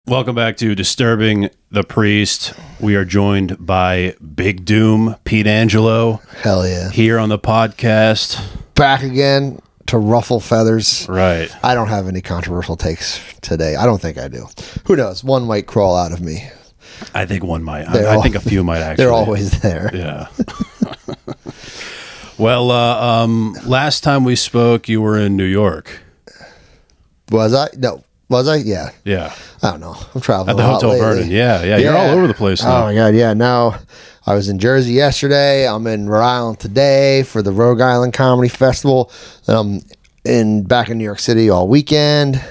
Welcome back to Disturbing the Priest. We are joined by Big Doom, Pete Angelo. Hell yeah. Here on the podcast. Back again to ruffle feathers. Right. I don't have any controversial takes today. I don't think I do. Who knows? One might crawl out of me. I think one might. I think a few might actually. They're always there. Yeah. Well, last time we spoke, you were in New York. Was I? No. Was I? Yeah. Yeah. I don't know. I'm traveling At the a lot Hotel lately. Vernon. Yeah. You're all over the place now. Oh my God. Yeah. Now I was in Jersey yesterday. I'm in Rhode Island today for the Rhode Island Comedy Festival. Then I'm back in New York City all weekend.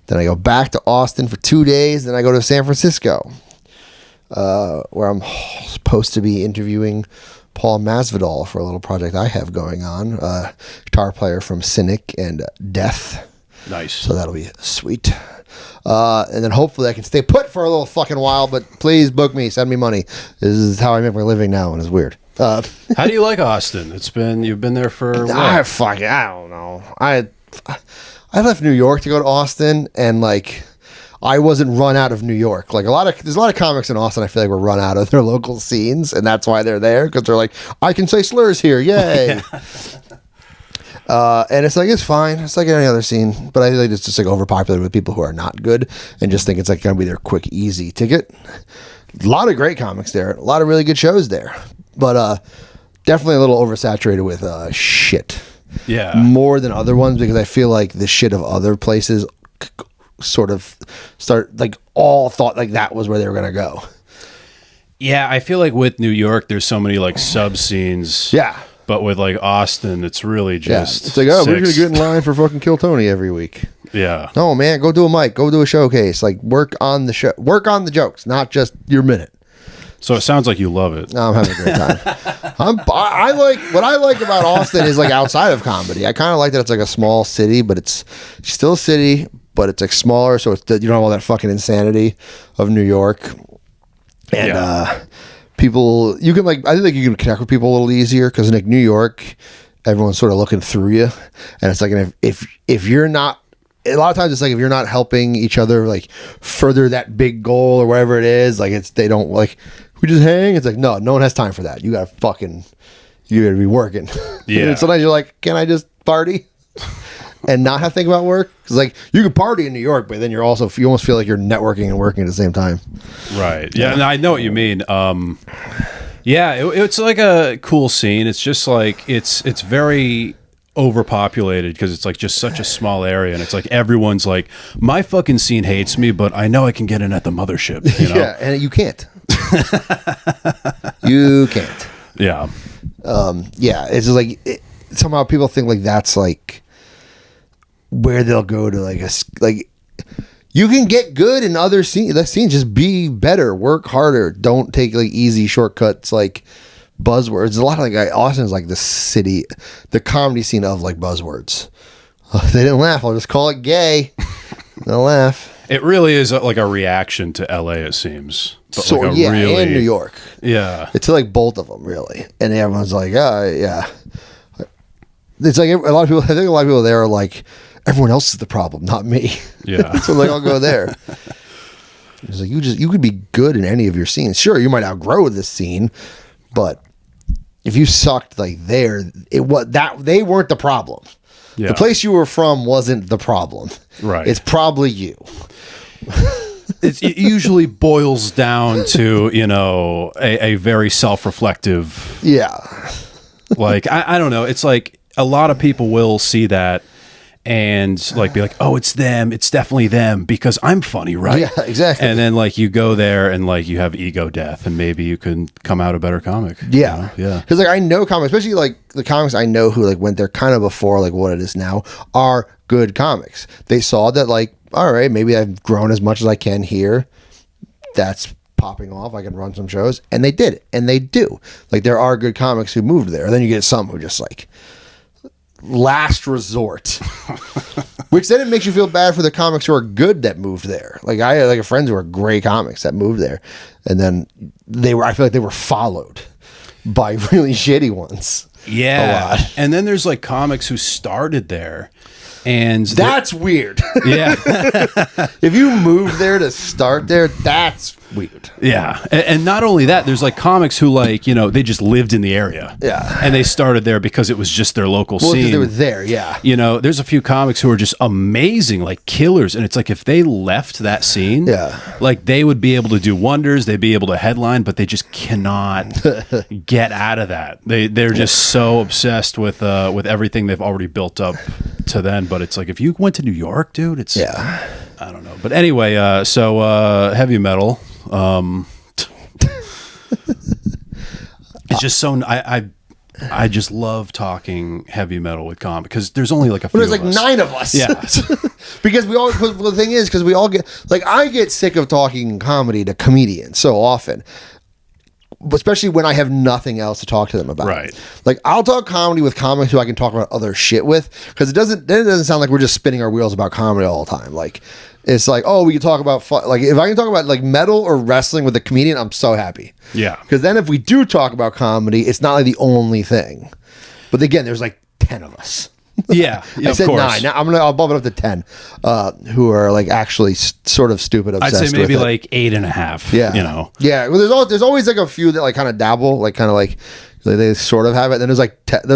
Then I go back to Austin for 2 days. Then I go to San Francisco, where I'm supposed to be interviewing Paul Masvidal for a little project I have going on. Guitar player from Cynic and Death. Nice. So that'll be sweet. And then hopefully I can stay put for a little fucking while, but please book me. Send me money. This is how I make my living now, and it's weird. How do you like Austin? You've been there for what? I don't know. I left New York to go to Austin, and like I wasn't run out of New York. Like there's a lot of comics in Austin I feel like were run out of their local scenes, and that's why they're there, because they're like, I can say slurs here, yay. And it's like, it's fine. It's like any other scene, but I think it's just like overpopulated with people who are not good and just think it's like going to be their quick, easy ticket. A lot of great comics there. A lot of really good shows there, but definitely a little oversaturated with shit. Yeah. More than other ones, because I feel like the shit of other places sort of all thought like that was where they were going to go. Yeah. I feel like with New York, there's so many like sub scenes. Yeah. But with like Austin, it's really just it's like, oh, we're gonna get in line for fucking Kill Tony every week. Yeah. No, man, go do a mic, go do a showcase, like work on the show, work on the jokes, not just your minute. So it sounds like you love it. No, I'm having a great time. I like what I like about Austin is like outside of comedy. I kind of like that it's like a small city, but it's still a city, but it's like smaller, so it's, you don't have all that fucking insanity of New York. And people, you can like, I think you can connect with people a little easier, because in like New York, everyone's sort of looking through you, and it's like, if you're not, a lot of times it's like, if you're not helping each other like further that big goal or whatever it is, like they don't like, we just hang. It's like, no one has time for that. You gotta be working. Yeah. And sometimes you're like, can I just party and not have to think about work? Because like you can party in New York, but then you almost feel like you're networking and working at the same time. Right. Yeah. And I know what you mean. It's like a cool scene. It's just like it's very overpopulated, because it's like just such a small area, and it's like everyone's like, my fucking scene hates me, but I know I can get in at the mothership. You know? Yeah, and you can't. You can't. Yeah. It's just like somehow people think like that's like where they'll go to like you can get good in other scenes. That scene, just be better, work harder, don't take like easy shortcuts like buzzwords. A lot of like Austin's like the city, the comedy scene of like buzzwords. They didn't laugh. I'll just call it gay. They'll laugh. It really is like a reaction to LA, it seems. But So like yeah, and New York. Yeah. It's like both of them really, and everyone's like, yeah. It's like a lot of people. I think a lot of people there are like, everyone else is the problem, not me. Yeah. So like, I'll go there. It's like you could be good in any of your scenes. Sure, you might outgrow this scene, but if you sucked like there, they weren't the problem. Yeah. The place you were from wasn't the problem. Right. It's probably you. It usually boils down to, a very self-reflective. Yeah. Like, I don't know. It's like a lot of people will see that and like be like, oh, it's them. It's definitely them because I'm funny, right? Yeah, exactly. And then like you go there and like you have ego death, and maybe you can come out a better comic. Yeah. Yeah. Because like I know comics, especially like the comics I know who like went there kind of before like what it is now, are good comics. They saw that like, all right, maybe I've grown as much as I can here. That's popping off. I can run some shows. And they did it. And they do. Like there are good comics who moved there. And then you get some who just like last resort. Which then it makes you feel bad for the comics who are good that moved there. Like I had like friends who are great comics that moved there. And then I feel like they were followed by really shitty ones. Yeah. A lot. And then there's like comics who started there And that's weird. Yeah. If you move there to start there, that's weird. Yeah. And not only that, there's like comics who like, they just lived in the area. Yeah. And they started there because it was just their local Well, scene. because they were there, yeah. There's a few comics who are just amazing, like killers. And it's like if they left that scene, like they would be able to do wonders. They'd be able to headline, but they just cannot get out of that. They're just so obsessed with everything they've already built up to then. But it's like if you went to New York, dude, it's I don't know. But anyway, so heavy metal. It's just so I just love talking heavy metal with comics because there's only like a few. There's like 9 of us. Yeah. Because the thing is, because we all get like I get sick of talking comedy to comedians so often. Especially when I have nothing else to talk to them about. Right. Like I'll talk comedy with comics who I can talk about other shit with because it doesn't sound like we're just spinning our wheels about comedy all the time. Like it's like, oh, we can talk about like if I can talk about like metal or wrestling with a comedian, I'm so happy. Yeah. Because then if we do talk about comedy, it's not like the only thing. But again, there's like 10 of us. Yeah, I said of 9. course. Now I'll bump it up to 10 who are like actually sort of stupid obsessed I'd say maybe with it. like 8.5. Yeah. Yeah. Well, there's always like a few that like kind of dabble, like kind of like they sort of have it. Then there's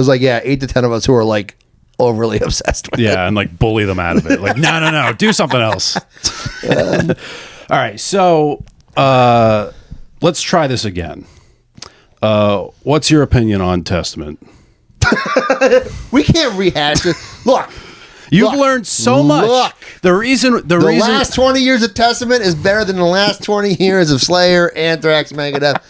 like 8 to 10 of us who are like overly obsessed with it. Yeah, and like bully them out of it. Like, no, do something else. All right, so let's try this again. What's your opinion on Testament? We can't rehash it. Look. You've learned so much. Look. The reason The last 20 years of Testament is better than the last 20 years of Slayer, Anthrax, Megadeth,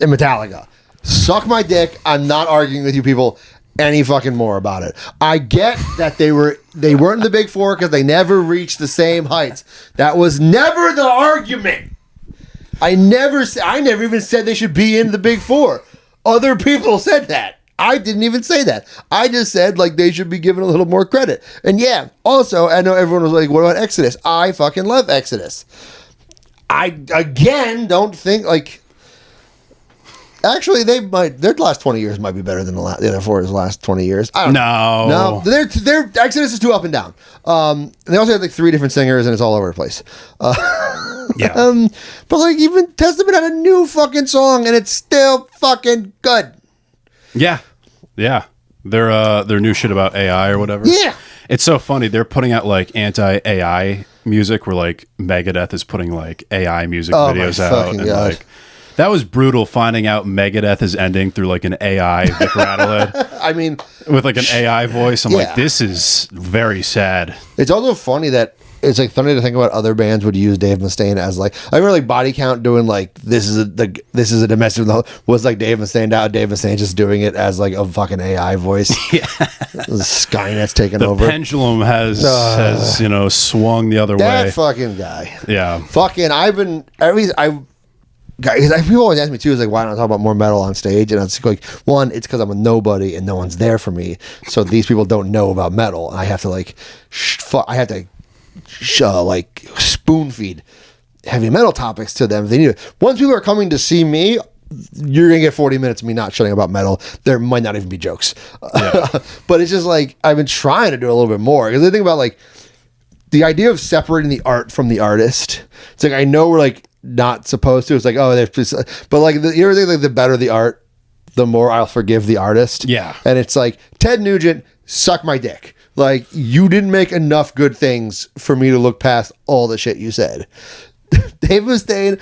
and Metallica. Suck my dick. I'm not arguing with you people any fucking more about it. I get that they weren't in the Big Four because they never reached the same heights. That was never the argument. I never even said they should be in the Big Four. Other people said that. I didn't even say that. I just said like they should be given a little more credit. And yeah, also I know everyone was like, what about Exodus? I fucking love Exodus. I again don't think like actually their last 20 years might be better than the other four's last 20 years. I don't know. No, their Exodus is too up and down. They also have like 3 different singers and it's all over the place. Yeah. But like even Testament had a new fucking song and it's still fucking good. Yeah. Yeah. Their new shit about AI or whatever. Yeah. It's so funny. They're putting out like anti-AI music where like Megadeth is putting like AI music videos out. And God. like that was brutal finding out Megadeth is ending through like an AI Vic Rattlehead. I mean, with like an AI voice. I'm Yeah. like, this is very sad. it's also funny that it's like funny to think about other bands would use Dave Mustaine as like I remember like Body Count doing like this is a domestic was like Dave Mustaine out. Dave Mustaine just doing it as like a fucking AI voice. Yeah. Skynet's taken The over. pendulum has swung the other That way. fucking guy. Yeah. Fucking guys, people always ask me too, is like, why don't I talk about more metal on stage? And it's like, one, it's because I'm a nobody and no one's there for me. So these people don't know about metal. And I have to like, like spoon feed heavy metal topics to them. They need it. Once people are coming to see me, you're gonna get 40 minutes of me not shutting about metal. There might not even be jokes. Yeah. But it's just like I've been trying to do a little bit more because I think about like the idea of separating the art from the artist. It's like I know we're like not supposed to. It's like but like you ever think like the better the art, the more I'll forgive the artist. Yeah. And it's like Ted Nugent, suck my dick. Like you didn't make enough good things for me to look past all the shit you said. Dave Mustaine,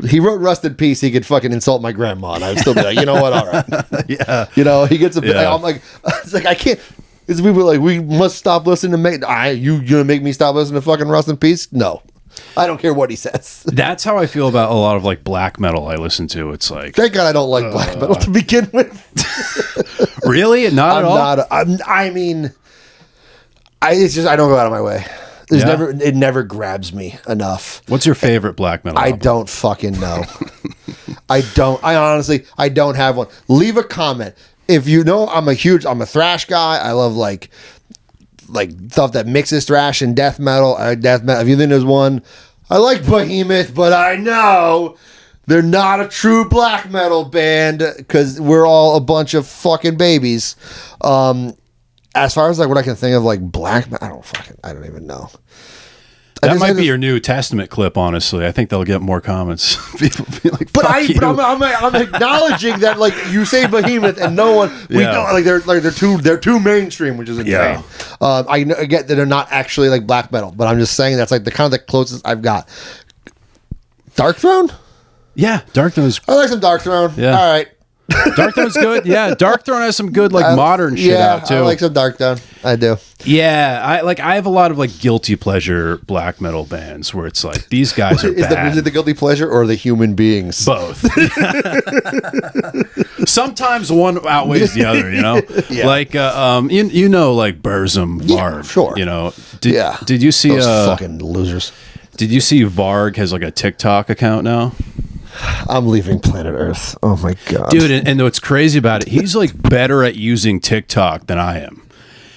he wrote Rust in Peace. He could fucking insult my grandma, and I'd still be like, you know what? All right. Yeah. You know, he gets a bit. Yeah. I'm like, it's like I can't. It's people like we must stop listening to you gonna make me stop listening to fucking Rust in Peace? No, I don't care what he says. That's how I feel about a lot of like black metal I listen to. It's like, Thank God I don't like black metal to begin with. really? Not at all? I mean, it's just I don't go out of my way. There's Yeah? it never grabs me enough. What's your favorite black metal I album? don't fucking know. I honestly don't have one. Leave a comment. If you know, I'm a thrash guy. I love like stuff that mixes thrash and death metal. If you think there's one, I like Behemoth, but I know they're not a true black metal band because we're all a bunch of fucking babies. as far as like what I can think of, like black, I don't even know. That might be your New Testament clip. Honestly, I think they'll get more comments. People be like, but I'm acknowledging that like you say behemoth and no one we know like they're too mainstream, which is insane. Yeah. I get that they're not actually like black metal, but I'm just saying that's like the kind of the closest I've got. Dark Throne? Yeah, Dark Throne's. I like some Dark Throne. Yeah. All right. Dark Throne's good. Yeah, Dark Throne has some good like modern shit out too. I like some Dark Throne. I do. Yeah, I have a lot of like guilty pleasure black metal bands where it's like these guys are bad. Is it the guilty pleasure or the human beings? Both. Sometimes one outweighs the other, you know. Yeah. Like you know, like Burzum, Varg. Sure. You know. Did you see those fucking losers? Did you see Varg has like a TikTok account now? I'm leaving planet Earth. Oh my god, dude! And what's crazy about it, he's like better at using TikTok than I am.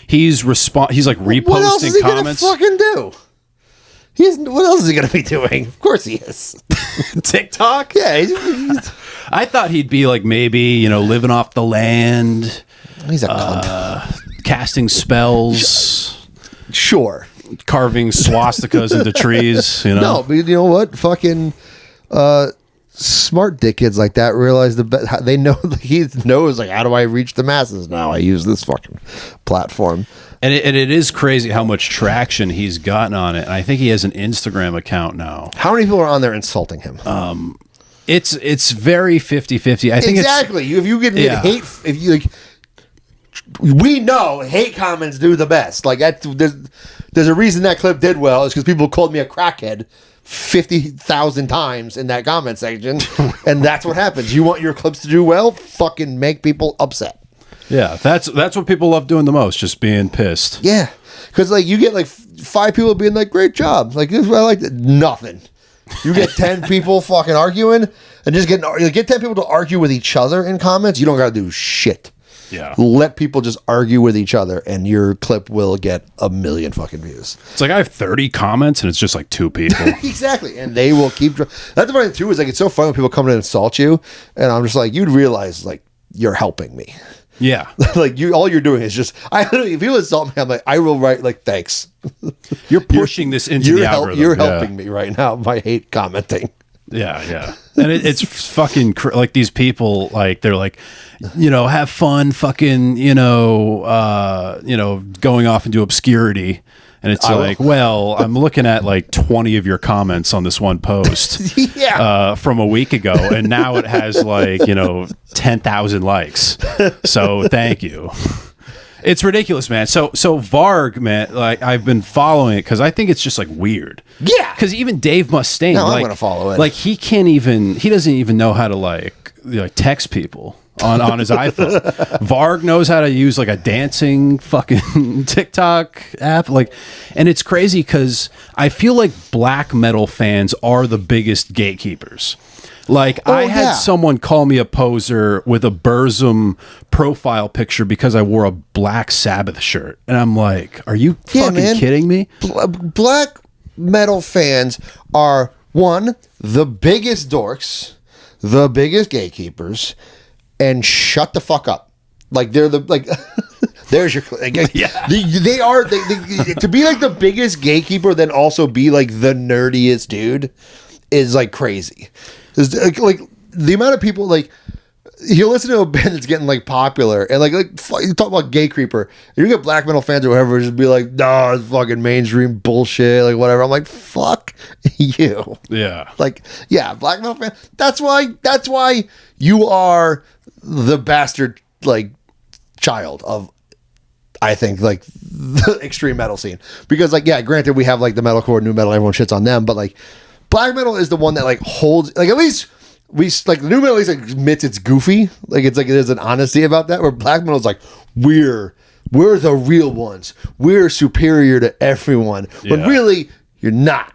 He's like reposting what else is he comments. Gonna fucking do? What else is he gonna be doing? Of course he is. TikTok? Yeah. He's I thought he'd be like maybe living off the land. He's a cunt. Casting spells. Sure. Carving swastikas into trees. No, but you know what? Fucking. Smart dickheads like that realize they know he knows like how do I reach the masses now? I use this fucking platform, and it is crazy how much traction he's gotten on it. And I think he has an Instagram account now. How many people are on there insulting him? It's very 50-50. I think exactly. If you get hate, if you like, we know hate comments do the best. Like that, there's a reason that clip did well. It's because people called me a crackhead 50,000 times in that comment section, and that's what happens. You want your clips to do well? Fucking make people upset. Yeah, that's what people love doing the most, just being pissed. Yeah, because like you get like 5 people being like, "Great job!" Like this is what I like. Nothing. You get 10 people fucking arguing, and just get 10 people to argue with each other in comments. You don't got to do shit. Yeah. Let people just argue with each other and your clip will get 1 million fucking views. It's like I have 30 comments and it's just like 2 people. Exactly. And they will keep. That's the funny thing too is like it's so fun when people come in and insult you. And I'm just like, you'd realize like you're helping me. Yeah. Like all you're doing is just, if people insult me, I'm like, I will write like, thanks. You're pushing this into the algorithm. You're helping me right now by hate commenting. Yeah. And it's fucking like these people, like they're like, have fun fucking, going off into obscurity. And it's like, well, I'm looking at like 20 of your comments on this one post from a week ago. And now it has like, 10,000 likes. So thank you. It's ridiculous, man. So Varg, man, like I've been following it because I think it's just like weird. Yeah. Because even Dave Mustaine, I'm gonna follow it. Like he doesn't even know how to like text people on his iPhone. Varg knows how to use like a dancing fucking TikTok app. Like, and it's crazy because I feel like black metal fans are the biggest gatekeepers. Like I had someone call me a poser with a Burzum profile picture because I wore a Black Sabbath shirt. And I'm like, are you fucking kidding me? Black metal fans are the biggest dorks, the biggest gatekeepers, and shut the fuck up. Like they're there's your they are to be like the biggest gatekeeper then also be like the nerdiest dude is like crazy. Like the amount of people like you listen to a band that's getting like popular and like you talk about Gay Creeper and you get black metal fans or whatever just be like, no, it's fucking mainstream bullshit, like whatever. I'm like, fuck you. Yeah. Like, yeah, black metal fan. That's why you are the bastard like child of I think like the extreme metal scene. Because like, yeah, granted we have like the metalcore, new metal, everyone shits on them, but like black metal is the one that like holds like at least we like the new metal at least like, admits it's goofy. Like it's like there's an honesty about that. Where black metal is like we're the real ones. We're superior to everyone. When really you're not.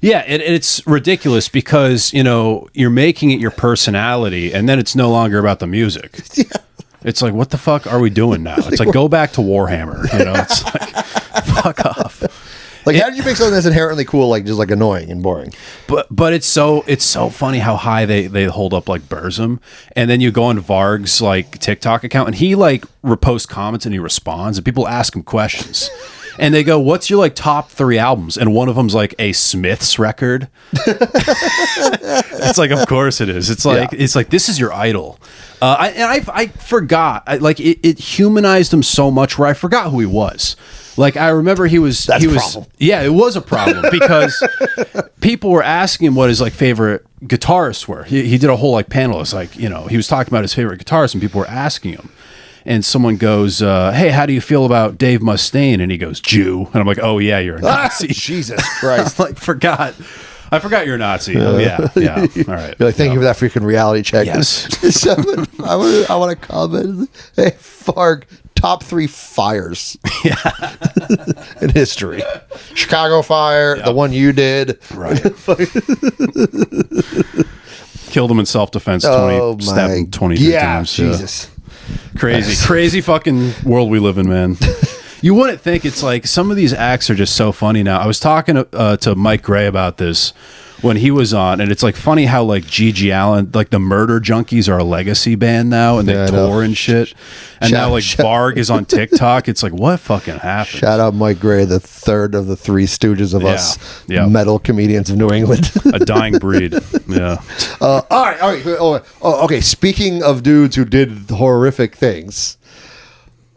Yeah, it's ridiculous because you're making it your personality, and then it's no longer about the music. Yeah. It's like, what the fuck are we doing now? It's like go back to Warhammer. It's like fuck off. Like, how did you make something that's inherently cool, like just like annoying and boring? But it's so funny how high they hold up like Burzum, and then you go on Varg's like TikTok account, and he like reposts comments and he responds, and people ask him questions. And they go, "What's your like top 3 albums?" And one of them's like a Smiths record. It's like, of course it is. It's like this is your idol. I forgot. It humanized him so much where I forgot who he was. Like I remember he was. Problem. Yeah, it was a problem because people were asking him what his like favorite guitarists were. He did a whole like panel. It's like, he was talking about his favorite guitarists, and people were asking him. And someone goes, "Hey, how do you feel about Dave Mustaine?" And he goes, "Jew." And I'm like, "Oh yeah, you're a Nazi." Jesus Christ! I forgot you're a Nazi. Oh yeah. All right. You're like, thank you for that freaking reality check. Yes. I want to comment. Hey, Farg, top 3 fires in history. Chicago fire, the one you did. Right. Killed him in self-defense 23 times. Jesus. Crazy fucking world we live in, man. You wouldn't think. It's like some of these acts are just so funny now. I was talking to Mike Gray about this when he was on, and it's like funny how like Gigi Allen, like the Murder Junkies are a legacy band now, and they tour and shit. And now like Varg is on TikTok. It's like, what fucking happened? Shout out Mike Gray, the third of the 3 stooges of us metal comedians of New England. A dying breed. Yeah. All right. Okay. Speaking of dudes who did horrific things,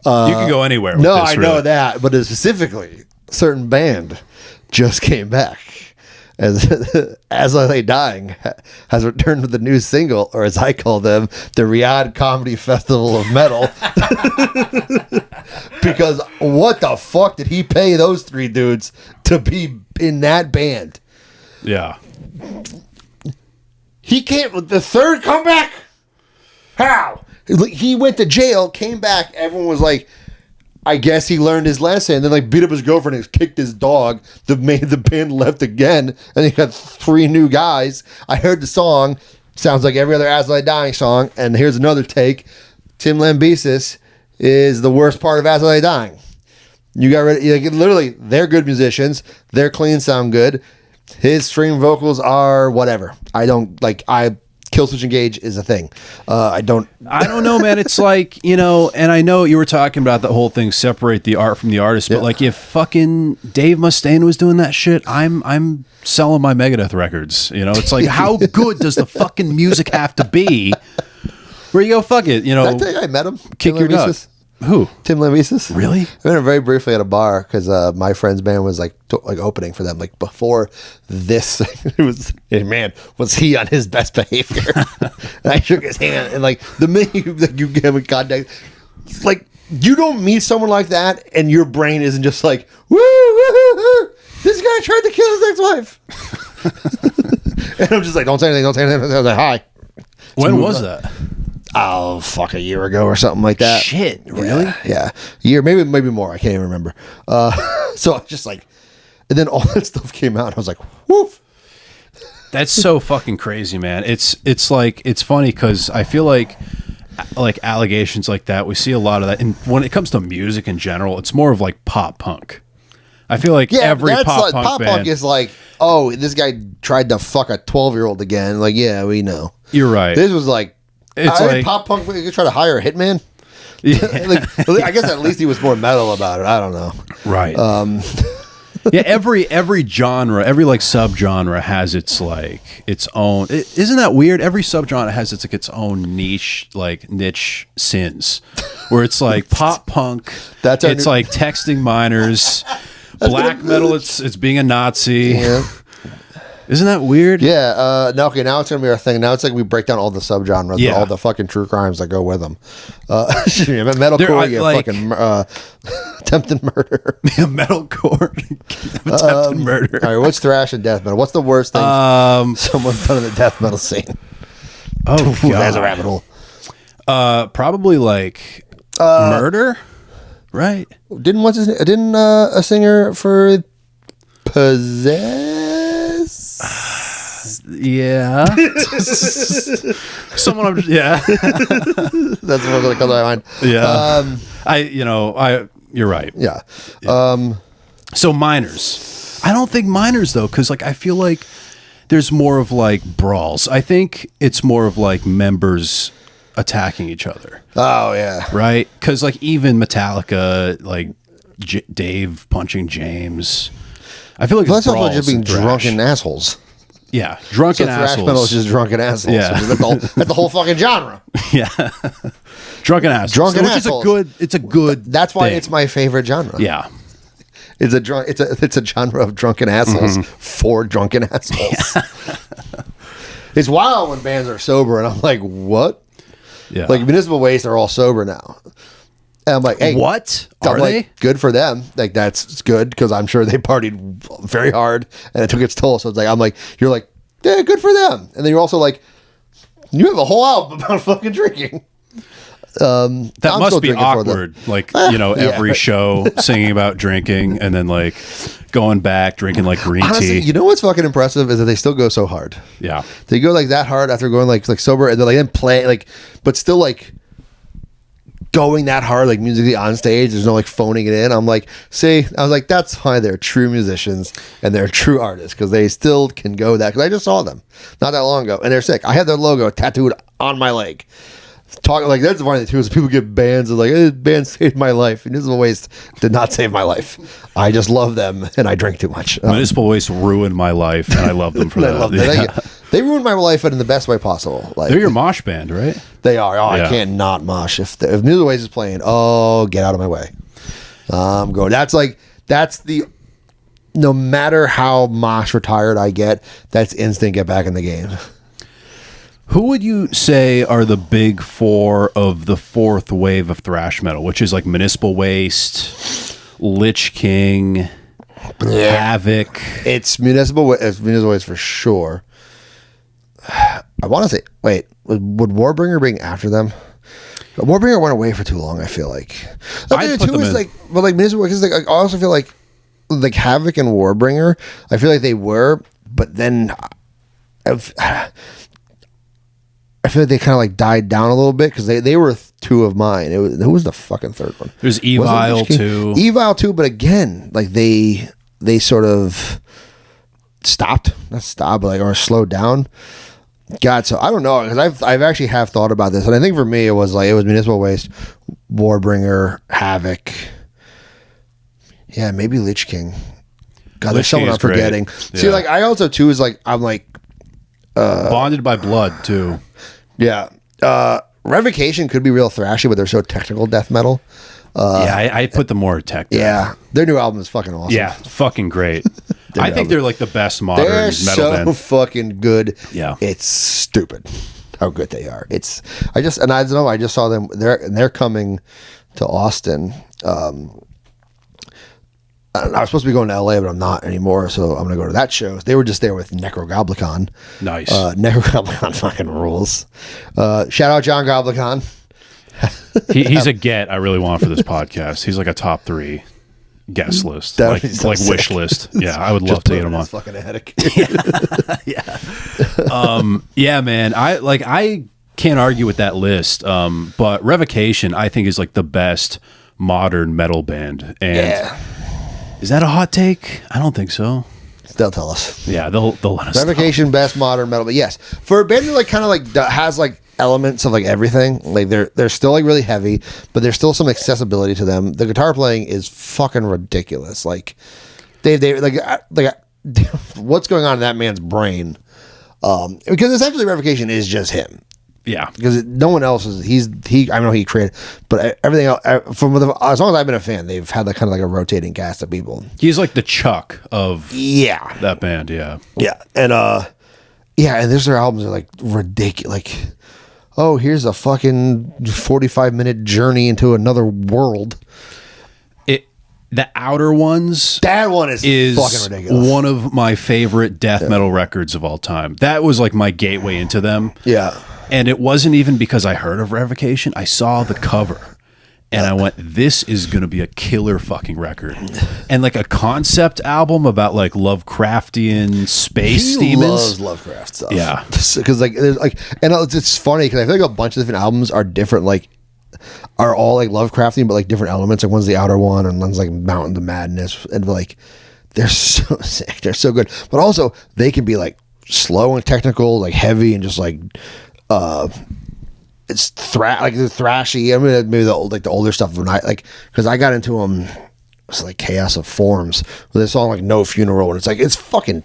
you can go anywhere with no, this, I know that, but specifically, a certain band just came back. As I Lay Dying has returned with a new single, or as I call them, the Riyadh Comedy Festival of Metal. Because what the fuck did he pay those 3 dudes to be in that band? Yeah. He can't. The third comeback? How? He went to jail, came back. Everyone was like, I guess he learned his lesson, and then like beat up his girlfriend and kicked his dog. The band left again, and he got 3 new guys. I heard the song. Sounds like every other As I Lay Dying song. And here's another take. Tim Lambesis is the worst part of As I Lay Dying. You got ready. Like, literally, they're good musicians. They're clean, sound good. His string vocals are whatever. Killswitch Engage is a thing. I don't know, man. It's like, and I know you were talking about the whole thing, separate the art from the artist, but like if fucking Dave Mustaine was doing that shit, I'm selling my Megadeth records. It's like, how good does the fucking music have to be where you go, fuck it, Did I tell you I met him? Kick your nuts. Who? Tim Lambesis. Really? I met him very briefly at a bar because my friend's band was like opening for them. Like before this, it was, man, was he on his best behavior? And I shook his hand, and like the minute you get him in contact, like you don't meet someone like that, and your brain isn't just like, woo, woo, woo, this guy tried to kill his ex-wife. And I'm just like, don't say anything. I was like, hi. When was that? Oh, fuck, a year ago or something like that. Shit, really? Yeah. A year, maybe more. I can't even remember. So I was just like, and then all that stuff came out, and I was like, woof. That's so fucking crazy, man. It's like, it's funny because I feel like allegations like that, we see a lot of that. And when it comes to music in general, it's more of like pop punk. I feel like every pop punk is like, oh, this guy tried to fuck a 12-year-old again. Like, yeah, we know. You're right. This was like, it's like pop punk. You could try to hire a hitman. Yeah. I guess at least he was more metal about it. I don't know. Right. Yeah. Every genre, every like subgenre has its own. Isn't that weird? Every subgenre has its own niche sins, where it's like pop punk. It's like texting minors. Black metal. It's being a Nazi. Yeah. Isn't that weird? Yeah. No, okay, now it's going to be our thing. Now it's like we break down all the subgenres, all the fucking true crimes that go with them. Metalcore, fucking attempted murder. Yeah, metalcore, attempted murder. All right, what's thrash and death metal? What's the worst thing someone's done in the death metal scene? Oh, God. That's a rabbit hole. Probably like murder, right? Didn't a singer for Possess? Yeah. Someone. Yeah. That's what comes to my mind. Yeah. You're right. Yeah. So minors. I don't think minors though, because like I feel like there's more of like brawls. I think it's more of like members attacking each other. Oh yeah, right. Because like even Metallica, like Dave punching James. I feel like that's also just being drunken assholes. Yeah, drunken so assholes. Thrash metal is just drunken assholes. Yeah, that's the whole fucking genre. Yeah, drunken assholes. Drunken which assholes. It's a good. That's why thing. it's my favorite genre. Yeah. It's a genre of drunken assholes for drunken assholes. Yeah. It's wild when bands are sober, and I'm like, what? Yeah. Like Municipal Waste are all sober now. And I'm like, hey, what? Are they? Like, good for them. Like that's good because I'm sure they partied very hard and it took its toll. So it's like you're like, yeah, good for them. And then you're also like, you have a whole album about fucking drinking. That must be awkward. Like, every show singing about drinking and then like going back drinking like green tea. You know what's fucking impressive is that they still go so hard. Yeah, they go like that hard after going like sober, and then play like, but still like going that hard like musically on stage. There's no like phoning it in. I'm like, see, I was like, that's why they're true musicians and they're true artists because they still can go that. Because I just saw them not that long ago, and they're sick. I had their logo tattooed on my leg. Talking like that's the funny thing too is people get bands and like band saved my life. Municipal Waste did not save my life. I just love them and I drink too much. Municipal Waste ruined my life and I love them for that. Love them. Yeah. They ruined my life in the best way possible. Like, they're your mosh band, right? They are. Oh, yeah. I can't not mosh if Municipal Waste is playing. Oh, get out of my way. Go. That's the. No matter how mosh retired I get, that's instant get back in the game. Who would you say are the big four of the fourth wave of thrash metal, which is like Municipal Waste, Lich King, Havoc? It's Municipal Waste for sure. I want to say, wait, would Warbringer bring after them? Warbringer went away for too long, I feel like. Municipal Waste, I also feel like Havoc and Warbringer, I feel like they were, but then I feel like they kind of like died down a little bit because they were two of mine. Who was the fucking third one? There's Evil too. Evil too, but again, like they sort of stopped, not stopped, but or slowed down. God, so I don't know because I've actually have thought about this, and I think for me it was Municipal Waste, Warbringer, Havoc. Yeah, maybe Lich King. God, there's someone I'm forgetting. Yeah. See, like I also too is like I'm like Bonded by Blood too. Yeah. Revocation could be real thrashy, but they're so technical death metal. I put them more tech. Yeah. Their new album is fucking awesome. Yeah, fucking great. I think they're like the best modern metal band. They're so fucking good. Yeah. It's stupid how good they are. I just saw them. They're coming to Austin. I was supposed to be going to LA, but I'm not anymore, so I'm going to go to that show. They were just there with Necrogoblicon. Nice. Necrogoblicon fucking rules. Shout out John Goblicon. He's a get I really want for this podcast. He's like a top 3 guest list, like wish list. Yeah, I would love to get him on. Fucking headache. Yeah, man. I can't argue with that list. But Revocation, I think, is like the best modern metal band. And is that a hot take? I don't think so. They'll tell us. Yeah, they'll let us Revocation, know. best modern metal, but yes, for a band that like kind of like has like elements of like everything, like they're still like really heavy, but there's still some accessibility to them. The guitar playing is fucking ridiculous. Like they what's going on in that man's brain? Because essentially Revocation is just him. Yeah, because no one else is. I know he created, but everything else, as long as I've been a fan, they've had like kind of like a rotating cast of people. He's like the Chuck of that band. Yeah, and their albums are like ridiculous. Like, oh, here's a fucking 45-minute journey into another world. The Outer Ones. That one is fucking ridiculous. One of my favorite death metal records of all time. That was like my gateway into them. Yeah. And it wasn't even because I heard of Revocation. I saw the cover and I went, this is going to be a killer fucking record. And like a concept album about like Lovecraftian space demons. He loves Lovecraft stuff. Yeah. Because like, there's like, and it's funny because I feel like a bunch of different albums are different, like, are all like Lovecraftian, but like different elements. Like one's the Outer One and one's like Mountain of Madness. And like, they're so sick. They're so good. But also they can be like slow and technical, like heavy and just like it's like they're thrashy. I mean, maybe the older stuff when because I got into them. It's like Chaos of Forms with this song like No Funeral, and it's like it's fucking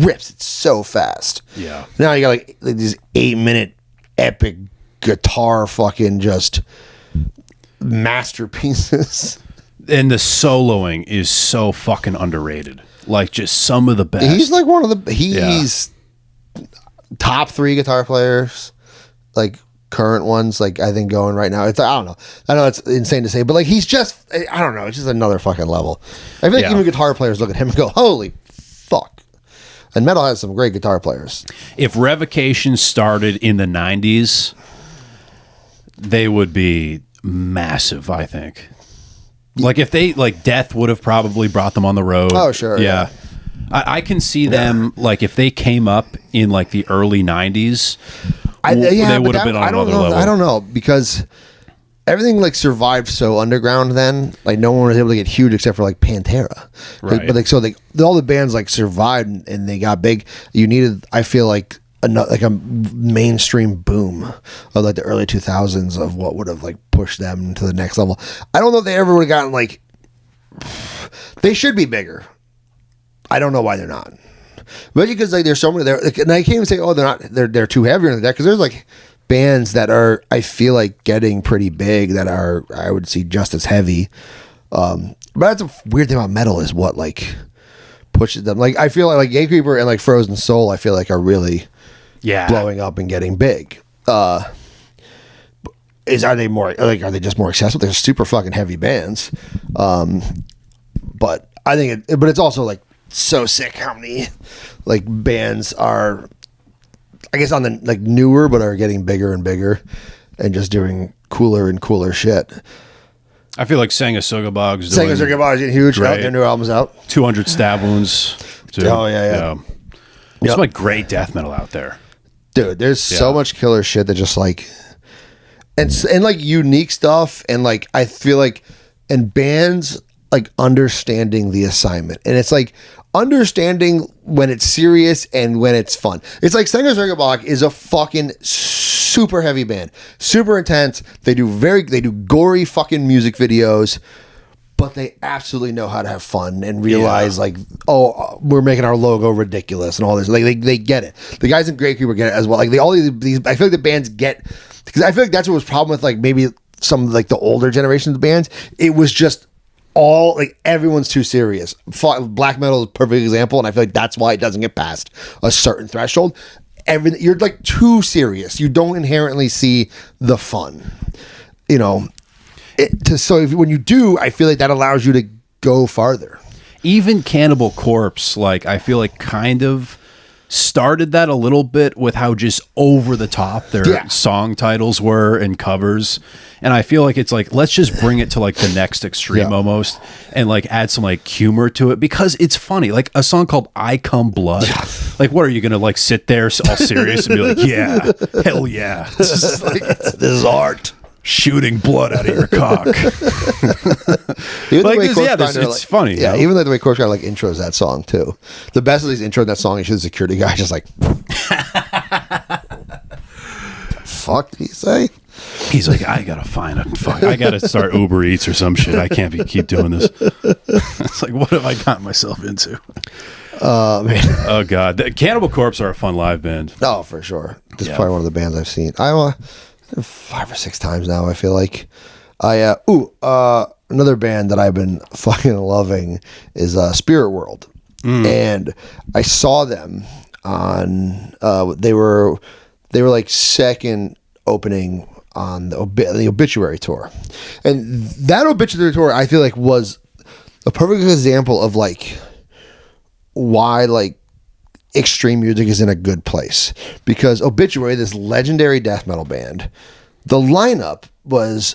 rips. It's so fast. Yeah. Now you got like these 8-minute epic guitar fucking just masterpieces. And the soloing is so fucking underrated. Like just some of the best. He's like one of the he's top 3 guitar players, like current ones, like I think going right now. It's I don't know. I know it's insane to say, but like he's just I don't know. It's just another fucking level. I feel like even guitar players look at him and go, "Holy fuck!" And metal has some great guitar players. If Revocation started in the 90s, they would be massive. I think. Like if they Death would have probably brought them on the road. Oh sure, yeah. I can see them like if they came up in like the early 90s. They would have been on another level. I don't know because everything like survived so underground then. Like no one was able to get huge except for like Pantera. Right. But like so all the bands like survived and they got big. You needed, I feel like a mainstream boom of like the early 2000s of what would have like pushed them to the next level. I don't know if they ever would have gotten like. They should be bigger. I don't know why they're not. But because like there's so many there, like, and I can't even say they're too heavy on the deck because there's like bands that are I feel like getting pretty big that are I would see just as heavy. But that's a weird thing about metal is what like pushes them. Like I feel like Gatekeeper and like Frozen Soul I feel like are really blowing up and getting big. Are they just more accessible? They're super fucking heavy bands. But I think but it's also like so sick how many like bands are I guess on the like newer but are getting bigger and bigger and just doing cooler and cooler shit. I feel like Sangasugabog's getting huge. Right. Their new album's out. 200 Stab Wounds. Dude. Oh yeah. There's some like great death metal out there. Dude, there's so much killer shit that just like and like unique stuff and like I feel like and bands like understanding the assignment. And it's like understanding when it's serious and when it's fun. It's like Sangasugabog is a fucking super heavy band. Super intense. They do gory fucking music videos, but they absolutely know how to have fun and realize like, oh, we're making our logo ridiculous and all this. Like they get it. The guys in Great Creeper get it as well. Like they all these I feel like the bands get because I feel like that's what was the problem with like maybe some of like the older generations of bands. It was just all like everyone's too serious. Black metal is a perfect example, and I feel like that's why it doesn't get past a certain threshold. You're like too serious. You don't inherently see the fun, you know. When you do, I feel like that allows you to go farther. Even Cannibal Corpse, like I feel like kind of started that a little bit with how just over the top their song titles were and covers. And I feel like it's like, let's just bring it to like the next extreme almost and like add some like humor to it because it's funny. Like a song called I Come Blood. Like, what are you going to like sit there all serious and be like, yeah, hell yeah. This is art. Shooting blood out of your cock. It's funny. Yeah, even the way Corpse kind of like intros that song too. The best of these intros in that song is the security guy just like, fuck did he say? He's like, I gotta find a fuck. I gotta start Uber Eats or some shit. I can't keep doing this. It's like, what have I gotten myself into? Man. Oh god, Cannibal Corpse are a fun live band. Oh, for sure. This is probably one of the bands I've seen. 5 or 6 times now. I feel like another band that I've been fucking loving is Spirit World, and I saw them on. They were like second opening on the Obituary tour, and that Obituary tour I feel like was a perfect example of like why like extreme music is in a good place, because Obituary, this legendary death metal band, the lineup was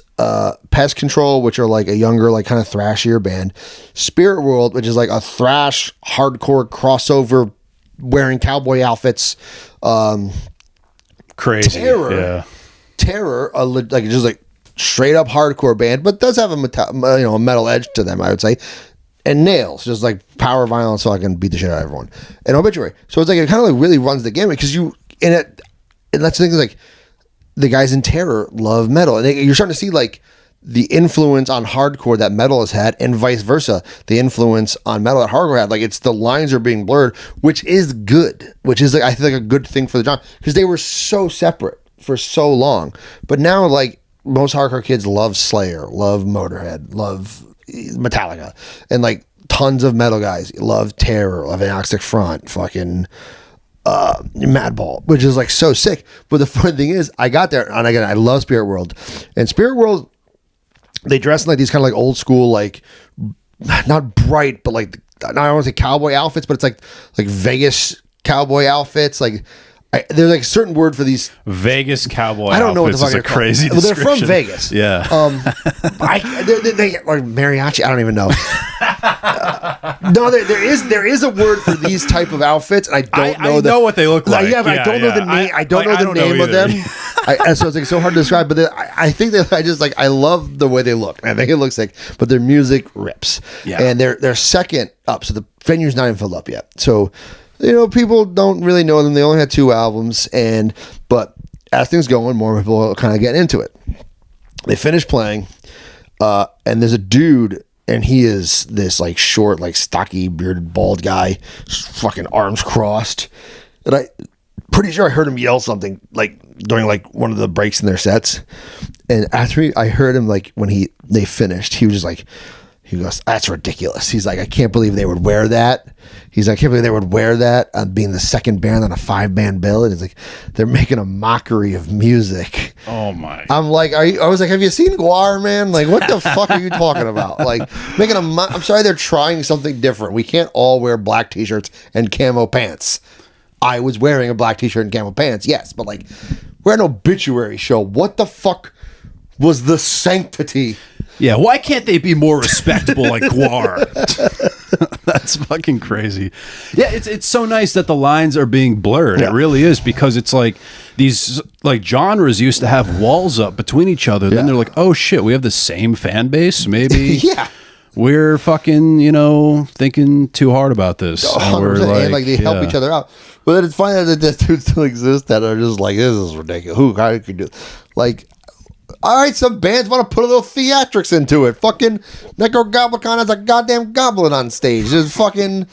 Pest Control, which are like a younger, like kind of thrashier band, Spirit World, which is like a thrash hardcore crossover wearing cowboy outfits, crazy Terror, like just like straight up hardcore band, but does have a metal edge to them, I would say. and Nails, just like power violence, so I can beat the shit out of everyone. And Obituary. So it's like, it kind of like really runs the gamut, because and that's the thing, is like, the guys in Terror love metal, and you're starting to see like the influence on hardcore that metal has had, and vice versa, the influence on metal that hardcore had. Like, it's the lines are being blurred, which is good, which is like, I think, like a good thing for the genre, because they were so separate for so long. But now, like, most hardcore kids love Slayer, love Motorhead, love Metallica, and like tons of metal guys love Terror, love Agnostic Front, fucking Madball, which is like so sick. But the funny thing is, I got there, and again, I love Spirit World, and Spirit World, they dress in like these kind of like old school, like not bright, but like, I don't want to say cowboy outfits, but it's like Vegas cowboy outfits. Like, there's like a certain word for these Vegas cowboy. I don't know what the fuck is a crazy. Well, they're from Vegas. Yeah. They like mariachi. I don't even know. No, there is a word for these type of outfits, and I don't know. I know what they look like. Yeah, but I don't know the name. I don't know the name of them. So it's like so hard to describe. But I think that I love the way they look. I think it looks like, but their music rips. Yeah. And they're second up, so the venue's not even filled up yet. So, you know, people don't really know them. They only had 2 albums, but as things go on, more people are kind of getting into it. They finish playing, and there's a dude, and he is this like short, like stocky, bearded, bald guy, fucking arms crossed. And I pretty sure I heard him yell something like during like one of the breaks in their sets. And after I heard him, like when they finished, he was just like, he goes, "That's ridiculous." He's like, "I can't believe they would wear that." He's like, "I can't believe they would wear that on being the second band on a 5-band bill." And he's like, "They're making a mockery of music." Oh my! I'm like, I was like, "Have you seen Guar, man? Like, what the fuck are you talking about? Like, making I'm sorry, they're trying something different. We can't all wear black t-shirts and camo pants." I was wearing a black t-shirt and camo pants, yes, but like, we're an obituary show. What the fuck was the sanctity? Yeah, why can't they be more respectable like Guar? That's fucking crazy. Yeah, it's so nice that the lines are being blurred. Yeah. It really is, because it's like these like genres used to have walls up between each other. Then they're like, oh shit, we have the same fan base. Maybe Yeah. we're fucking, thinking too hard about this. And we're and like they help each other out. But then it's funny that the dudes still exist that are just like, this is ridiculous. How could do like, all right, some bands want to put a little theatrics into it. Fucking Necrogoblicon has a goddamn goblin on stage. There's fucking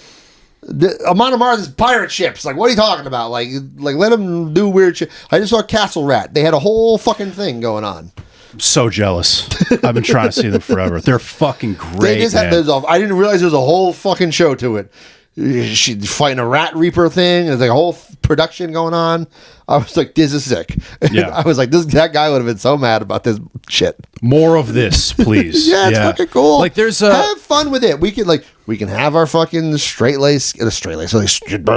Amon Amarth is pirate ships. Like, what are you talking about? Like let them do weird shit. I just saw Castle Rat. They had a whole fucking thing going on. I'm so jealous. I've been trying to see them forever. They're fucking great. They just had those off. I didn't realize there was a whole fucking show to it. She's fighting a rat reaper thing. There's like a whole production going on. I was like, this is sick. Yeah. I was like, that guy would have been so mad about this shit. More of this, please. Yeah, it's fucking cool. Like, there's have fun with it. We can have our fucking straight lace, like, shit.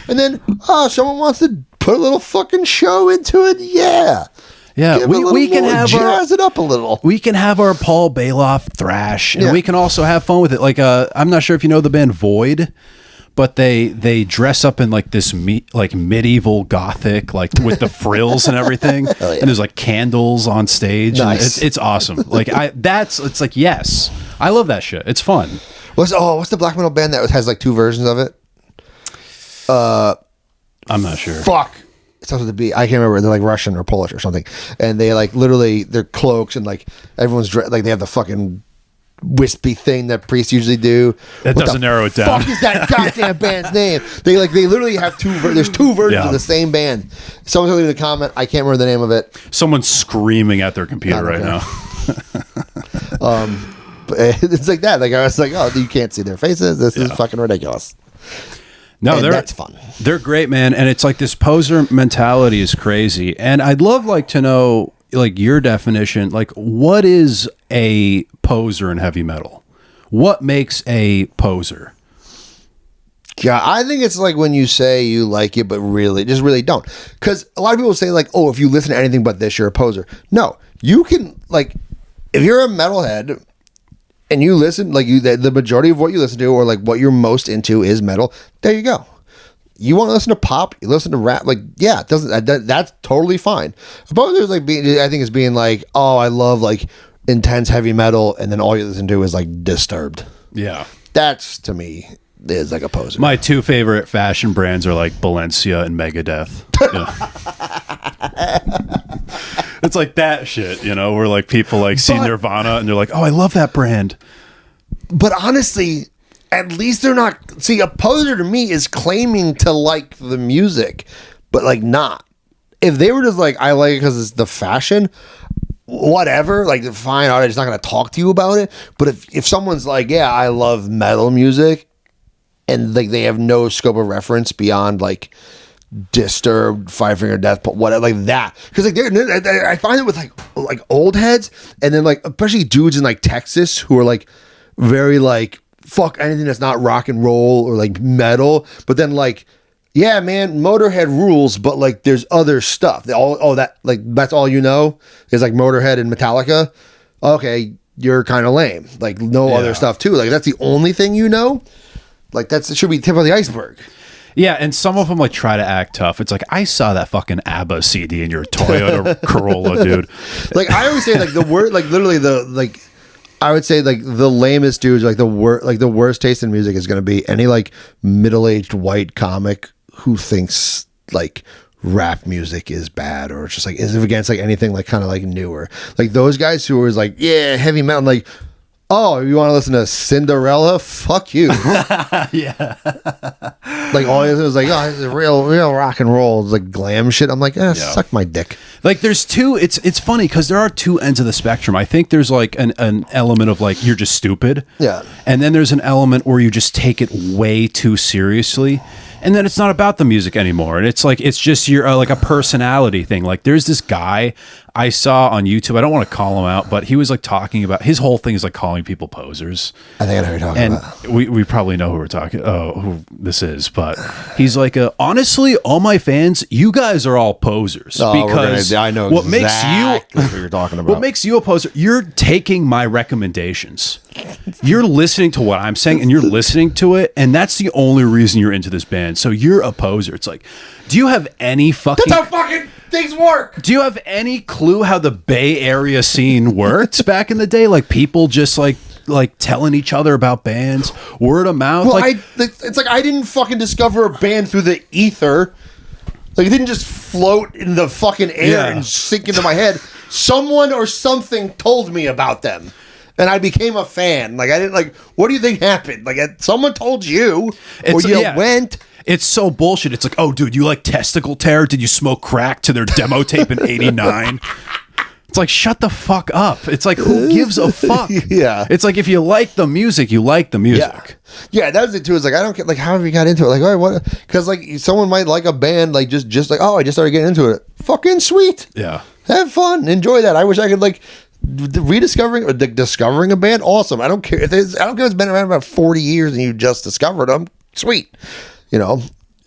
And then, someone wants to put a little fucking show into it. Yeah. Yeah, we can have jazz it up a little. We can have our Paul Bailoff thrash, and we can also have fun with it. Like, I'm not sure if you know the band Void, but they dress up in like this like medieval gothic, like with the frills and everything, Yeah. and there's like candles on stage. Nice. And it's awesome. Like it's like, yes, I love that shit. It's fun. What's the black metal band that has like 2 versions of it? I'm not sure. Fuck. It starts with a B. I can't remember. They're like Russian or Polish or something. And they like literally, their cloaks and like everyone's like they have the fucking wispy thing that priests usually do. That doesn't narrow it down. Fuck is that goddamn band's name? They literally have 2. There's 2 versions of the same band. Someone's gonna leave a comment. I can't remember the name of it. Someone's screaming at their computer right now. But it's like that. Like I was like, oh, you can't see their faces. This is fucking ridiculous. No, that's fun. They're great, man. And it's like this poser mentality is crazy. And I'd love like to know like your definition, like what is a poser in heavy metal? What makes a poser? Yeah, I think it's like when you say you like it, but really don't. Because a lot of people say like, oh, if you listen to anything but this, you're a poser. No, you can like, if you're a metalhead and you listen, like the majority of what you listen to or like what you're most into is metal, there you go. You want to listen to pop, you listen to rap, like, yeah, it doesn't, that's totally fine. A poser is like I think it's being like, oh, I love like intense heavy metal, and then all you listen to is like Disturbed. Yeah. That's, to me, is like a poser. My two favorite fashion brands are like Balenciaga and Megadeth. It's like that shit, where like people like see Nirvana and they're like, oh, I love that brand. But honestly, at least they're not. See, a poser to me is claiming to like the music, but like not. If they were just like, I like it because it's the fashion, whatever, like fine, I'm just not going to talk to you about it. But if someone's like, yeah, I love metal music, and like they have no scope of reference beyond like Disturbed, Five Finger Death, but whatever, like that, because like I find it with like old heads, and then like especially dudes in like Texas who are like very like fuck anything that's not rock and roll or like metal, but then like, yeah, man, Motorhead rules, but like there's other stuff. That like that's all you know is like Motorhead and Metallica. Okay, you're kind of lame. Like no other stuff too. Like that's the only thing you know. Like it should be tip of the iceberg. Yeah, and some of them like try to act tough. It's like, I saw that fucking ABBA CD in your Toyota Corolla, dude. Like I always say, like the word, like literally I would say like the lamest dudes, like the worst taste in music is going to be any like middle-aged white comic who thinks like rap music is bad, or it's just like is against like anything like kind of like newer. Like those guys who are like, yeah, heavy metal, like, oh, you want to listen to Cinderella? Fuck you. Yeah. Like all it was like, oh, this is real rock and roll. It's like glam shit. I'm like, suck my dick. Like there's two. It's funny because there are two ends of the spectrum. I think there's like an element of like you're just stupid. Yeah. And then there's an element where you just take it way too seriously. And then it's not about the music anymore. And it's like, it's just your like a personality thing. Like there's this guy I saw on YouTube. I don't want to call him out, but he was like talking about, his whole thing is like calling people posers. I think I know who you're talking about. And we probably know who this is, but he's like, honestly, all my fans, you guys are all posers. Because I know what exactly what you're talking about. What makes you a poser, you're taking my recommendations. You're listening to what I'm saying and you're listening to it. And that's the only reason you're into this band. So you're a poser. It's like, do you have any fucking... That's how fucking things work! Do you have any clue how the Bay Area scene worked back in the day? Like people just like telling each other about bands, word of mouth. Well, it's like I didn't fucking discover a band through the ether. Like it didn't just float in the fucking air and sink into my head. Someone or something told me about them. And I became a fan. Like I didn't like. What do you think happened? Like someone told you, or you went. It's so bullshit. It's like, oh, dude, you like Testicle Terror? Did you smoke crack to their demo tape in '89? It's like, shut the fuck up. It's like, who gives a fuck? Yeah. It's like, if you like the music, you like the music. Yeah, that was it too. It's like, I don't get like how have you got into it? Like, all right, what? Because like someone might like a band, like just like, oh, I just started getting into it. Fucking sweet. Yeah. Have fun. Enjoy that. I wish I could like rediscovering or discovering a band. Awesome. I don't care if it's been around about 40 years and you just discovered them. Sweet.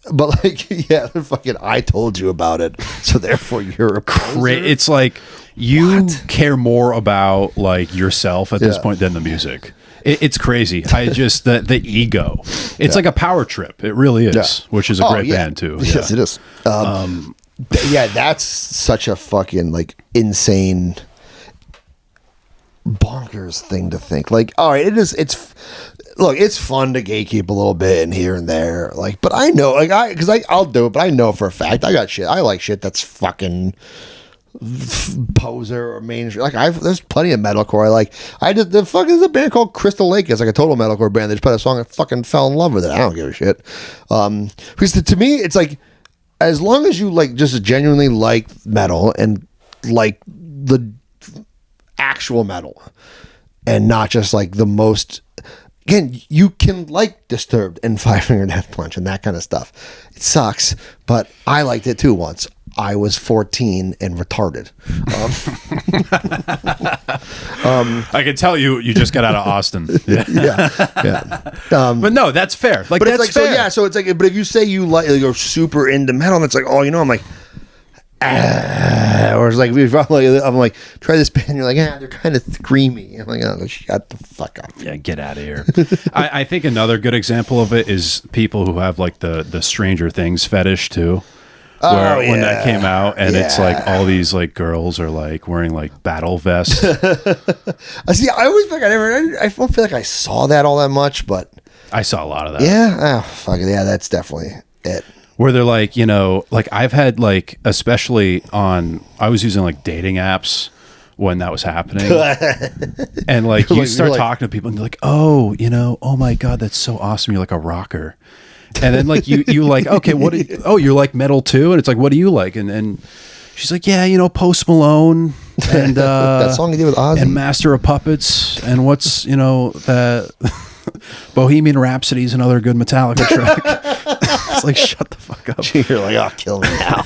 But like, yeah, fucking, I told you about it, so therefore you're a poser. It's like you care more about like yourself at this point than the music. It's crazy. I just the ego. It's like a power trip. It really is, which is a great band too. Yes, it is. Yeah, that's such a fucking like insane, bonkers thing to think. Like, all right, it is. Look, it's fun to gatekeep a little bit and here and there, like, but I know, like, I'll do it, but I know for a fact I got shit. I like shit that's fucking poser or mainstream. Like, there's plenty of metalcore I like. There's a band called Crystal Lake. It's like a total metalcore band. They just put a song, I fucking fell in love with it. I don't give a shit. Because to me, it's like, as long as you like just genuinely like metal and like the actual metal, and not just like the most. Again, you can like Disturbed and Five Finger Death Punch and that kind of stuff. It sucks, but I liked it too once. I was 14 and retarded. I can tell you just got out of Austin. Yeah. But no, that's fair. Like, but that's it's like, fair. So it's like, but if you say you're super into metal, and it's like, oh, I'm like, or it's like, I'm like, try this band. You're like, they're kind of screamy. I'm like, oh, shut the fuck up. Yeah, get out of here. I think another good example of it is people who have like the Stranger Things fetish too, when that came out, and it's like all these like girls are like wearing like battle vests. See, I always feel like I don't feel like I saw that all that much, but I saw a lot of that. Yeah, fuck it. Yeah, that's definitely it. Where they're like, you know, like I've had like, especially I was using like dating apps when that was happening. And like you start talking to people and they're like, oh, you know, oh my God, that's so awesome. You're like a rocker. And then like you like, okay, you're like metal too? And it's like, what do you like? And she's like, yeah, you know, Post Malone and that song you did with Ozzy and Master of Puppets and what's, you know, that Bohemian Rhapsody is another good Metallica track. It's like, shut the fuck up. You're like, oh, kill me now.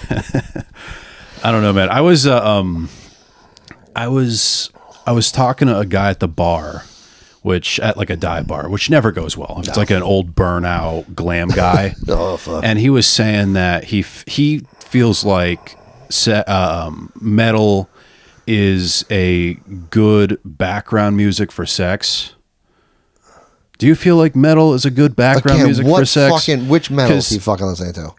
I don't know, man. I was talking to a guy at the bar, at like a dive bar, which never goes well. It's like an old burnout glam guy. Oh, fuck. And he was saying that he feels like metal is a good background music for sex. Do you feel like metal is a good background music for sex? Which metal is he fucking listening to?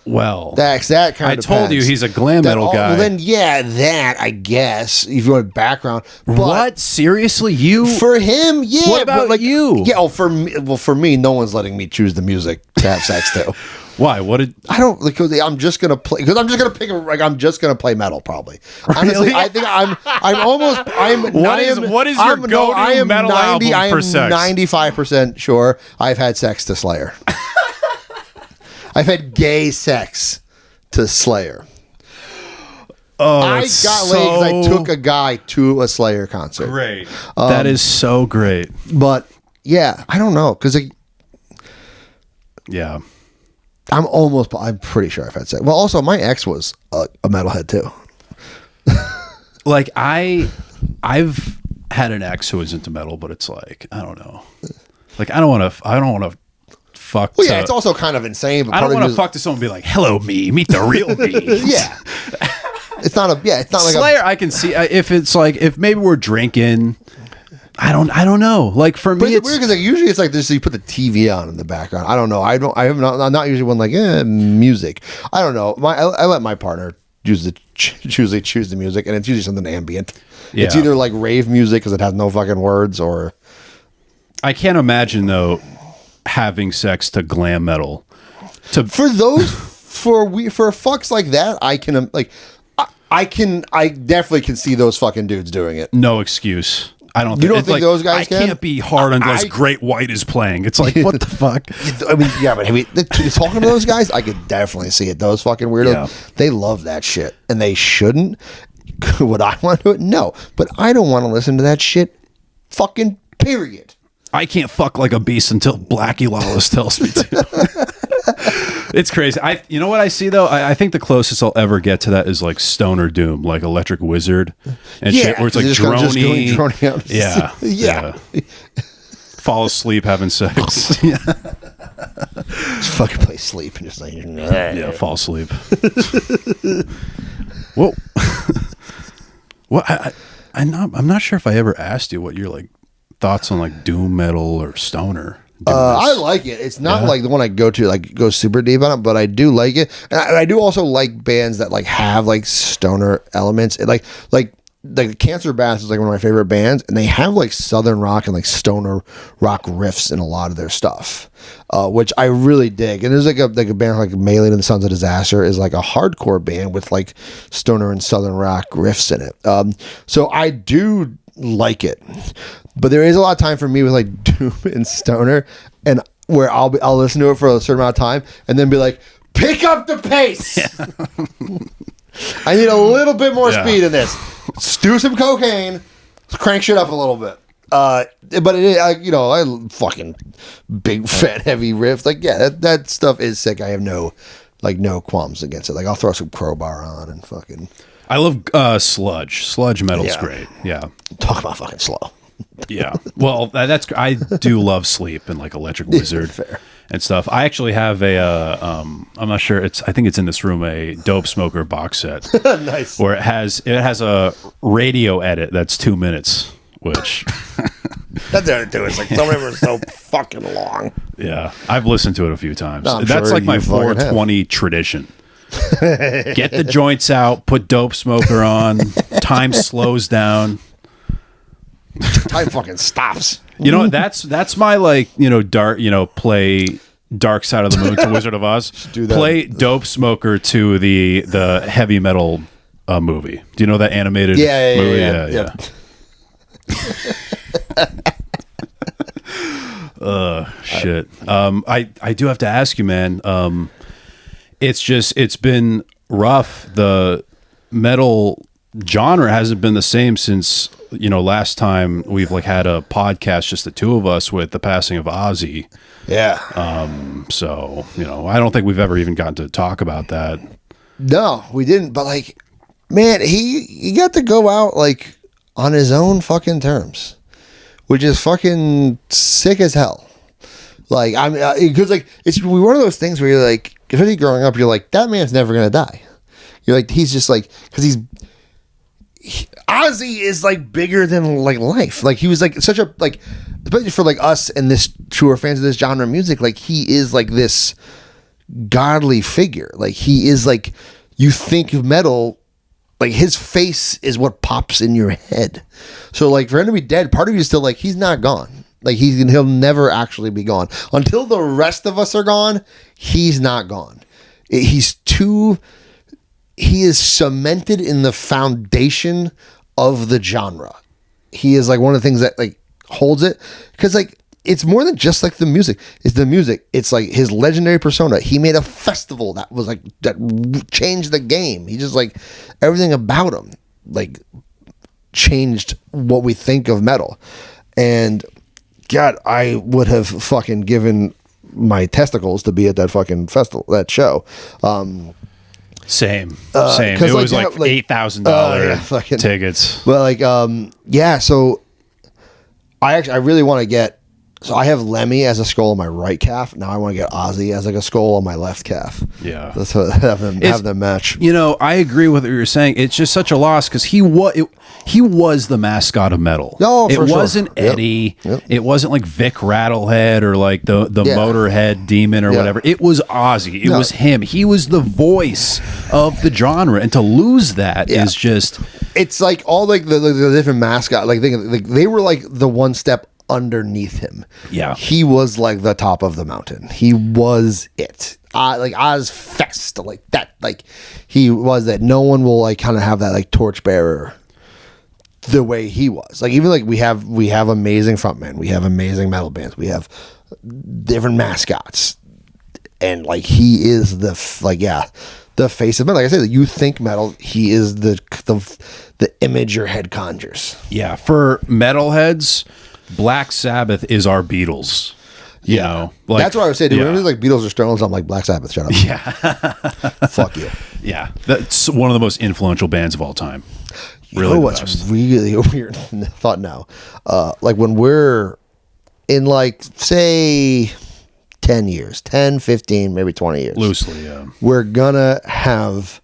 Well, that kind of I told you he's a glam metal guy. Well, then, yeah, that, I guess, if you want background. But what? Seriously? You? For him, yeah. What about you? Yeah, for me, no one's letting me choose the music to have sex to. Why? What did I don't like? I'm just gonna play because I'm just gonna pick I'm just gonna play metal probably. Honestly, really? I think what is your go-to metal album for sex? 95% sure I've had sex to Slayer. I've had gay sex to Slayer. Oh, I got laid because I took a guy to a Slayer concert. Great. That is so great. But yeah, I don't know because yeah. I'm pretty sure I've had sex. Well, also my ex was a metalhead too. Like I've had an ex who was into metal, but it's like, I don't know. Like I don't want to fuck. Well, yeah, it's also kind of insane. But I don't want to fuck to someone and be like, hello me, meet the real me. Yeah. It's not like Slayer, I can see if it's like, if maybe we're drinking, I don't know. Like for me, it's weird because like usually it's like this. So you put the TV on in the background. I don't know. I'm not usually one like music. I don't know. I let my partner choose the music, and it's usually something ambient. Yeah. It's either like rave music because it has no fucking words, or I can't imagine though having sex to glam metal. For fucks like that, I can I definitely can see those fucking dudes doing it. No excuse. I don't. You don't think those guys can? I can't be hard unless Great White is playing. It's like, what the fuck? I mean, yeah, but talking to those guys, I could definitely see it. Those fucking weirdos, They love that shit, and they shouldn't. Would I want to do it? No, but I don't want to listen to that shit. Fucking period. I can't fuck like a beast until Blackie Lawless tells me to. It's crazy. You know what I see though? I think the closest I'll ever get to that is like Stoner Doom, like Electric Wizard and shit, where it's like drony. Yeah. Fall asleep having sex. Yeah. Just fucking play sleep and just like yeah, fall asleep. Whoa. Well, I'm not sure if I ever asked you what your like thoughts on like doom metal or stoner. I like it. It's not like the one I go to, like go super deep on it, but I do like it. And I do also like bands that like have like stoner elements. Like Cancer Bath is like one of my favorite bands, and they have like southern rock and like stoner rock riffs in a lot of their stuff, which I really dig. And there's like a band like Mailing and the Sons of Disaster is like a hardcore band with like stoner and southern rock riffs in it. So I do like it, but there is a lot of time for me with like doom and stoner, and where I'll listen to it for a certain amount of time and then be like, pick up the pace. I need a little bit more speed in this. Do some cocaine, crank shit up a little bit. But it is, I fucking big fat heavy riff. Like, yeah, that stuff is sick. I have no qualms against it. Like, I'll throw some Crowbar on and fucking. I love sludge. Sludge metal's great. Yeah. Talk about fucking slow. Yeah. Well, I do love Sleep and like Electric Wizard and stuff. I actually have I'm not sure, I think it's in this room, a Dope Smoker box set. Nice. Where it has a radio edit that's 2 minutes, which that's the other too. It's like some of them are so fucking long. Yeah. I've listened to it a few times. No, that's like my 420 tradition. Get the joints out, put Dope Smoker on, time slows down. Time fucking stops. You know, that's my like, play Dark Side of the Moon to Wizard of Oz. Do that. Play Dope Smoker to the heavy metal movie. Do you know that animated movie? Yeah. Shit. I do have to ask you, man. It's been rough. The metal genre hasn't been the same since last time we've like had a podcast, just the two of us, with the passing of Ozzy. Yeah. So I don't think we've ever even gotten to talk about that. No, we didn't. But like, man, he got to go out like on his own fucking terms, which is fucking sick as hell. Like, I mean, because like it's one of those things where you're like, especially growing up, you're like, that man's never gonna die. You're like, he's just like, because Ozzy is like bigger than like life. Like he was like such a like, especially for like us and this who are fans of this genre of music. Like he is like this godly figure. Like he is like, you think of metal, like his face is what pops in your head. So like for him to be dead, part of you is still like, he's not gone. Like he'll never actually be gone until the rest of us are gone. He's not gone. He is cemented in the foundation of the genre. He is like one of the things that like holds it, because like it's more than just like the music. It's the music. It's like his legendary persona. He made a festival that was like that changed the game. He just like everything about him like changed what we think of metal. And God, I would have fucking given my testicles to be at that fucking festival, that show. Same. It was like $8,000 tickets. Well, like, so I really want to get, so I have Lemmy as a skull on my right calf. Now I want to get Ozzy as like a skull on my left calf. Yeah. Let's have them match. I agree with what you're saying. It's just such a loss because he was the mascot of metal. No, it for wasn't sure. Eddie. Yep. It wasn't like Vic Rattlehead or like the Motorhead demon or whatever. It was Ozzy. It was him. He was the voice of the genre, and to lose that is just. It's like all like the different mascot. Like they were like the one step underneath him. Yeah, he was like the top of the mountain. He was it. Like Ozfest, like that. Like he was that. No one will like kind of have that like torchbearer the way he was. Like even like we have amazing frontmen, we have amazing metal bands, we have different mascots, and like he is the face of metal. Like I said, you think metal, he is the image your head conjures. Yeah, for metalheads, Black Sabbath is our Beatles. You know, like, that's what I would say. Dude, whenever like Beatles or Stones, I'm like, Black Sabbath, shut up. Yeah. Fuck you. Yeah, that's one of the most influential bands of all time. Really, you know what's really weird thought now? Like when we're in like, say 10 years, 10, 15, maybe 20 years. Loosely, yeah. We're gonna have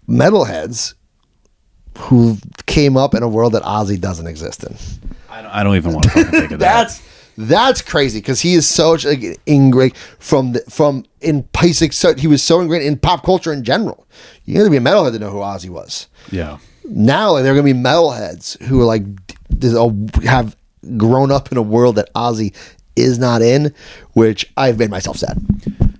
metalheads who came up in a world that Ozzy doesn't exist in. I don't even want to fucking think of that. That's crazy because he is so like ingrained he was so ingrained in pop culture in general. You had to be a metalhead to know who Ozzy was. Yeah. Now like, there are gonna be metalheads who are like have grown up in a world that Ozzy is not in, which I've made myself sad.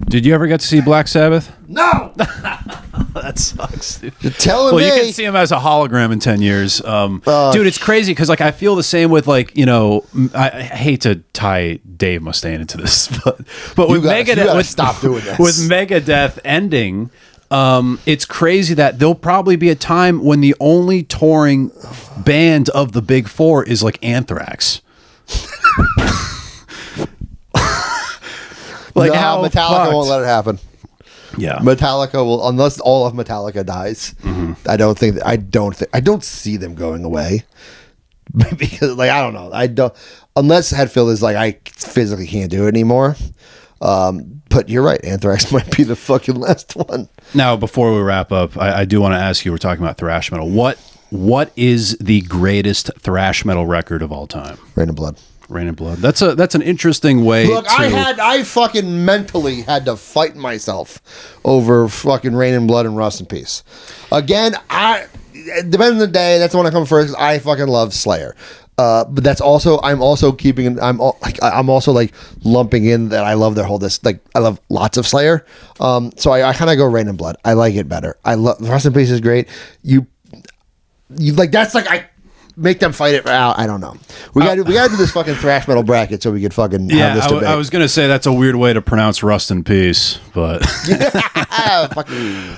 Did you ever get to see Black Sabbath? No. That sucks, dude. You're telling me. Well, you can see him as a hologram in 10 years. Dude, it's crazy because like I feel the same with like, I hate to tie Dave Mustaine into this, but with Megadeth, stop doing this. With Megadeth ending, it's crazy that there'll probably be a time when the only touring band of the big four is like Anthrax. Like how Metallica won't let it happen. Yeah, Metallica will, unless all of Metallica dies. Mm-hmm. I don't see them going away because, like, I don't know. Unless Hetfield is like, I physically can't do it anymore. But you're right. Anthrax might be the fucking last one. Now, before we wrap up, I do want to ask you. We're talking about thrash metal. What is the greatest thrash metal record of all time? Rain of Blood. Rain and Blood. That's an interesting way. Look, I fucking mentally had to fight myself over fucking Rain and Blood and Rust in Peace. Again, depending on the day, that's the one I come first. I fucking love Slayer. But that's also I'm also like lumping in that I love their whole I love lots of Slayer. So I kind of go Rain and Blood. I like it better. I love Rust in Peace is great. You like that's like I make them fight it out. I don't know. We got to do this fucking thrash metal bracket so we could fucking have this debate. I was gonna say that's a weird way to pronounce Rust in Peace, but all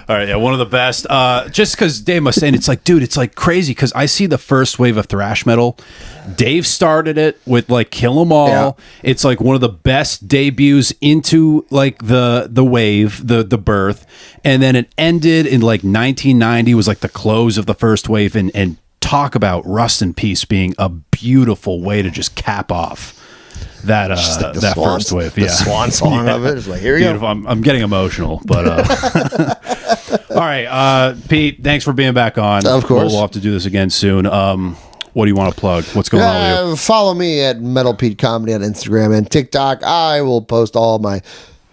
right, yeah, one of the best. Just because Dave was saying, it's like, dude, it's like crazy because I see the first wave of thrash metal. Dave started it with like Kill 'Em All. Yeah. It's like one of the best debuts into like the wave, the birth, and then it ended in like 1990 was like the close of the first wave, and talk about Rust in Peace being a beautiful way to just cap off that that first wave. The swan song of it is like, here we go. I'm getting emotional, but all right, Pete, thanks for being back on. Of course, we'll have to do this again soon. What do you want to plug? What's going on with you? Follow me at Metal Pete Comedy on Instagram and TikTok. I will post all my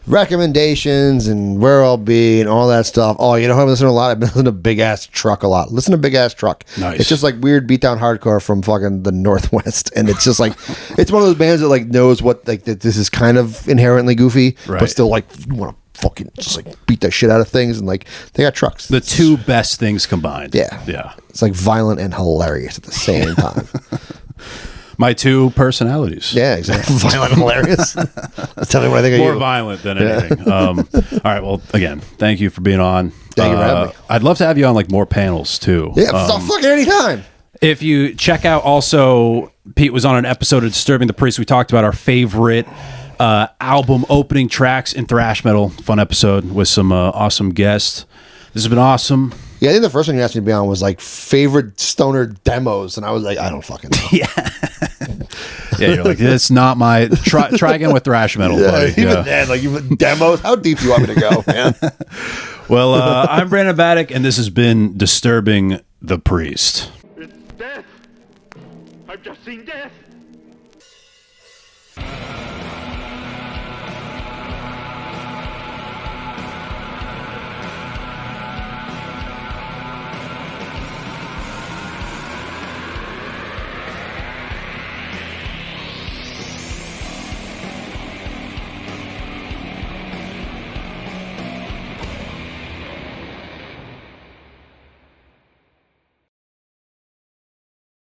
recommendations and where I'll be and all that stuff. Oh, you know, I've listened to a lot. I've been listening to Big Ass Truck a lot. Listen to Big Ass Truck. Nice. It's just like weird beatdown hardcore from fucking the Northwest, and it's just like it's one of those bands that like knows what like that this is kind of inherently goofy, right, but still like you want to fucking just like beat the shit out of things, and like they got trucks. The two best things combined. Yeah. It's like violent and hilarious at the same time. My two personalities. Yeah, exactly. Violent and hilarious. Tell me what I think of you. More violent than anything. All right. Well, again, thank you for being on. Thank you for having me. I'd love to have you on like more panels too. Yeah, fucking anytime. If you check out also, Pete was on an episode of Disturbing the Priest. We talked about our favorite album opening tracks in thrash metal. Fun episode with some awesome guests. This has been awesome. Yeah, I think the first one you asked me to be on was like favorite stoner demos, and I was like, I don't fucking know. Yeah, you're like, it's not my try again with thrash metal, buddy. Even then, like even demos, how deep do you want me to go, man? Well, I'm Brandon Battick, and this has been Disturbing the Priest. It's death. I've just seen death.